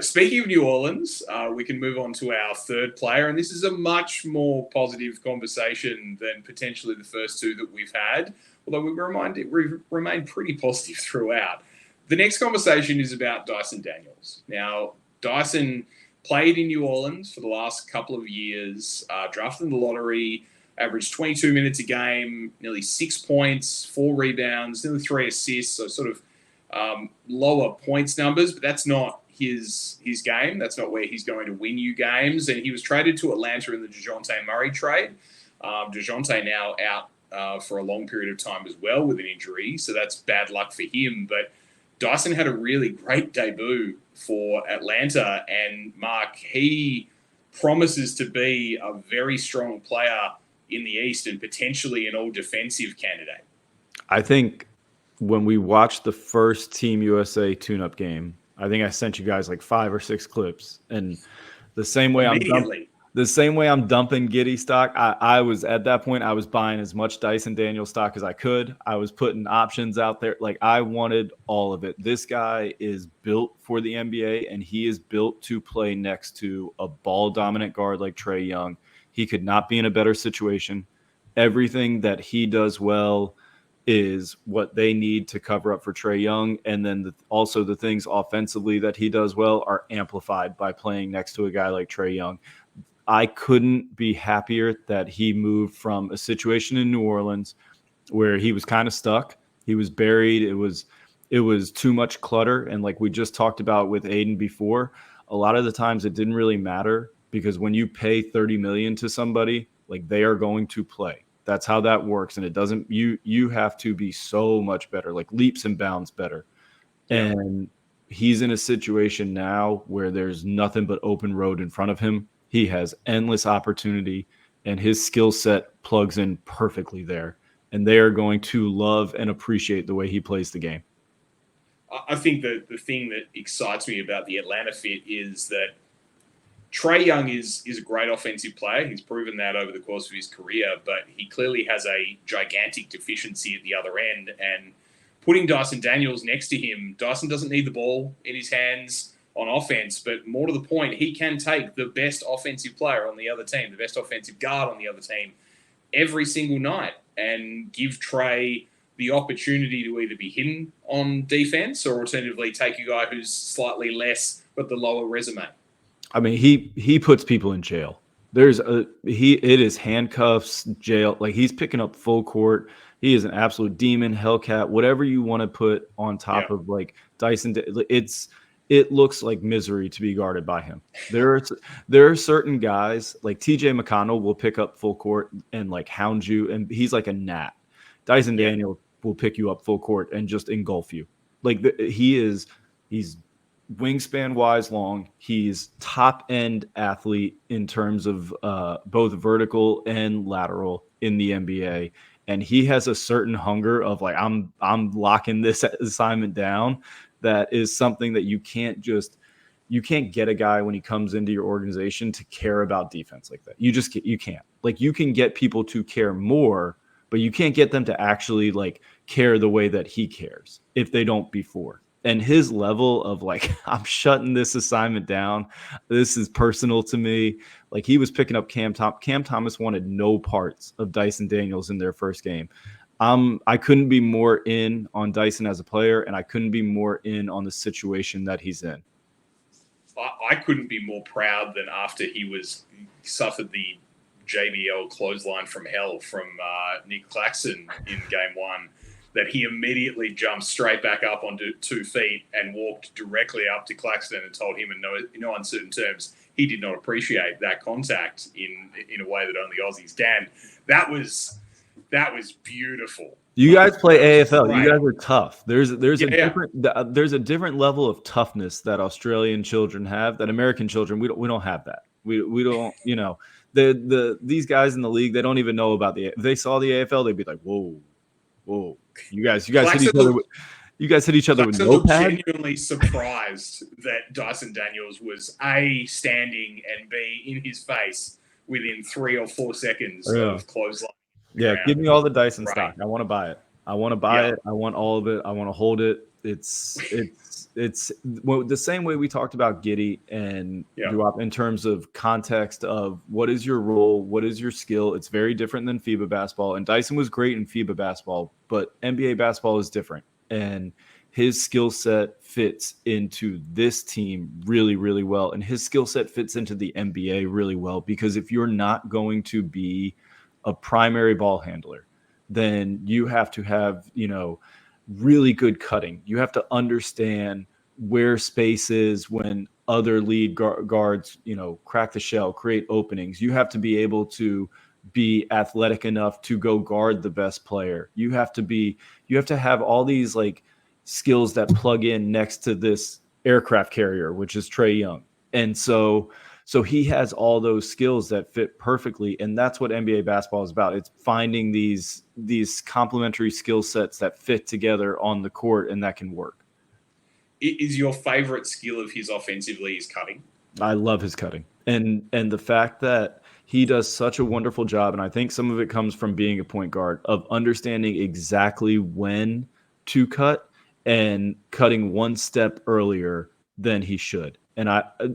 Speaking of New Orleans, we can move on to our third player, and this is a much more positive conversation than potentially the first two that we've had, although we remain pretty positive throughout. The next conversation is about Dyson Daniels. Now, Dyson played in New Orleans for the last couple of years, drafted in the lottery, averaged 22 minutes a game, nearly 6 points, 4 rebounds, nearly 3 assists, so sort of lower points numbers, but that's not his game. That's not where he's going to win you games. And he was traded to Atlanta in the DeJounte Murray trade. DeJounte now out for a long period of time as well with an injury, so that's bad luck for him. But Dyson had a really great debut for Atlanta, and Mark, he promises to be a very strong player in the East and potentially an all-defensive candidate. I think when we watched the first Team USA tune-up game, I think I sent you guys like 5 or 6 clips, and the same way I'm dumping Giddy stock, I was at that point, I was buying as much Dyson Daniels stock as I could. I was putting options out there. Like, I wanted all of it. This guy is built for the NBA, and he is built to play next to a ball-dominant guard like Trae Young. He could not be in a better situation. Everything that he does well is what they need to cover up for Trae Young. And then also the things offensively that he does well are amplified by playing next to a guy like Trae Young. I couldn't be happier that he moved from a situation in New Orleans where he was kind of stuck. He was buried. It was too much clutter. And like we just talked about with Aiden before, a lot of the times it didn't really matter, because when you pay $30 million to somebody, like, they are going to play. That's how that works. And it doesn't, you have to be so much better, like leaps and bounds better. Yeah. And he's in a situation now where there's nothing but open road in front of him. He has endless opportunity, and his skill set plugs in perfectly there. And they are going to love and appreciate the way he plays the game. I think that the thing that excites me about the Atlanta fit is that Trae Young is a great offensive player. He's proven that over the course of his career, but he clearly has a gigantic deficiency at the other end. And putting Dyson Daniels next to him, Dyson doesn't need the ball in his hands on offense, but more to the point, he can take the best offensive player on the other team, the best offensive guard on the other team every single night, and give Trae the opportunity to either be hidden on defense or alternatively take a guy who's slightly less but the lower resume. I mean, he puts people in jail. It is handcuffs, jail. Like, he's picking up full court. He is an absolute demon, Hellcat, whatever you want to put on top of like Dyson. It looks like misery to be guarded by him. There are certain guys like TJ McConnell will pick up full court and like hound you, and he's like a gnat. Dyson Daniels will pick you up full court and just engulf you. Like, he's wingspan wise long. He's top end athlete in terms of both vertical and lateral in the NBA. And he has a certain hunger of like, I'm locking this assignment down. That is something that you can't get a guy when he comes into your organization to care about defense like that. You can't. Like, you can get people to care more, but you can't get them to actually like care the way that he cares if they don't before. And his level of like, I'm shutting this assignment down. This is personal to me. Like, he was picking up Cam Thomas wanted no parts of Dyson Daniels in their first game. I couldn't be more in on Dyson as a player, and I couldn't be more in on the situation that he's in. I couldn't be more proud than after he suffered the JBL clothesline from hell from Nick Claxton in game 1. That he immediately jumped straight back up onto 2 feet and walked directly up to Claxton and told him in no uncertain terms he did not appreciate that contact in a way that only Aussies can. That was beautiful. You guys play AFL. You guys are tough. There's a different level of toughness that Australian children have that American children we don't have that. We don't, you know, these guys in the league, they don't even know about if they saw the AFL, they'd be like, whoa. You guys hit each other. You guys hit each other with no pad. Genuinely surprised that Dyson Daniels was A, standing, and B, in his face within 3 or 4 seconds of clothesline. Yeah, give me all the Dyson stock. I want to buy it. I want to buy it. I want all of it. I want to hold it. It's it's the same way we talked about Giddey and Duop in terms of context of what is your role, what is your skill. It's very different than FIBA basketball. And Dyson was great in FIBA basketball, but NBA basketball is different. And his skill set fits into this team really, really well. And his skill set fits into the NBA really well, because if you're not going to be a primary ball handler, then you have to have, really good cutting. You have to understand where space is when other lead guards, crack the shell, create openings. You have to be able to be athletic enough to go guard the best player. You have to have all these like skills that plug in next to this aircraft carrier, which is Trae Young. And so he has all those skills that fit perfectly. And that's what NBA basketball is about. It's finding these complementary skill sets that fit together on the court and that can work. Is your favorite skill of his offensively his cutting? I love his cutting. And the fact that he does such a wonderful job, and I think some of it comes from being a point guard, of understanding exactly when to cut and cutting one step earlier than he should.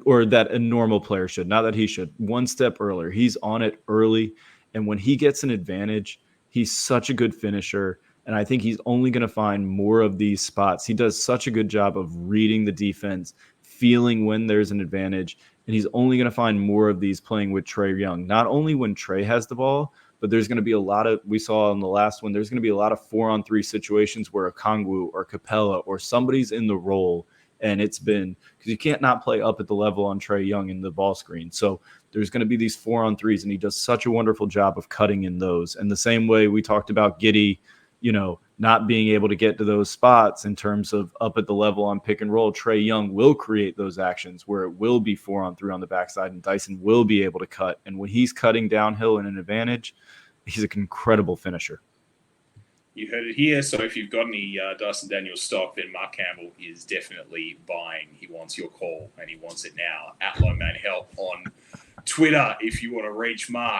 Or that a normal player should, not that he should, one step earlier. He's on it early. And when he gets an advantage, he's such a good finisher. And I think he's only going to find more of these spots. He does such a good job of reading the defense, feeling when there's an advantage. And he's only going to find more of these playing with Trae Young. Not only when Trae has the ball, but there's going to be a lot of, we saw in the last one, there's going to be a lot of 4-on-3 situations where a Kongwu or Capella or somebody's in the role. And it's been, because you can't not play up at the level on Trae Young in the ball screen. So there's going to be these 4-on-3s, and he does such a wonderful job of cutting in those. And the same way we talked about Giddey, not being able to get to those spots in terms of up at the level on pick and roll, Trae Young will create those actions where it will be 4-on-3 on the backside, and Dyson will be able to cut. And when he's cutting downhill in an advantage, he's an incredible finisher. You heard it here. So if you've got any Dyson Daniels stock, then Marc Campbell is definitely buying. He wants your call, and he wants it now. @LoneManHelp on Twitter if you want to reach Marc.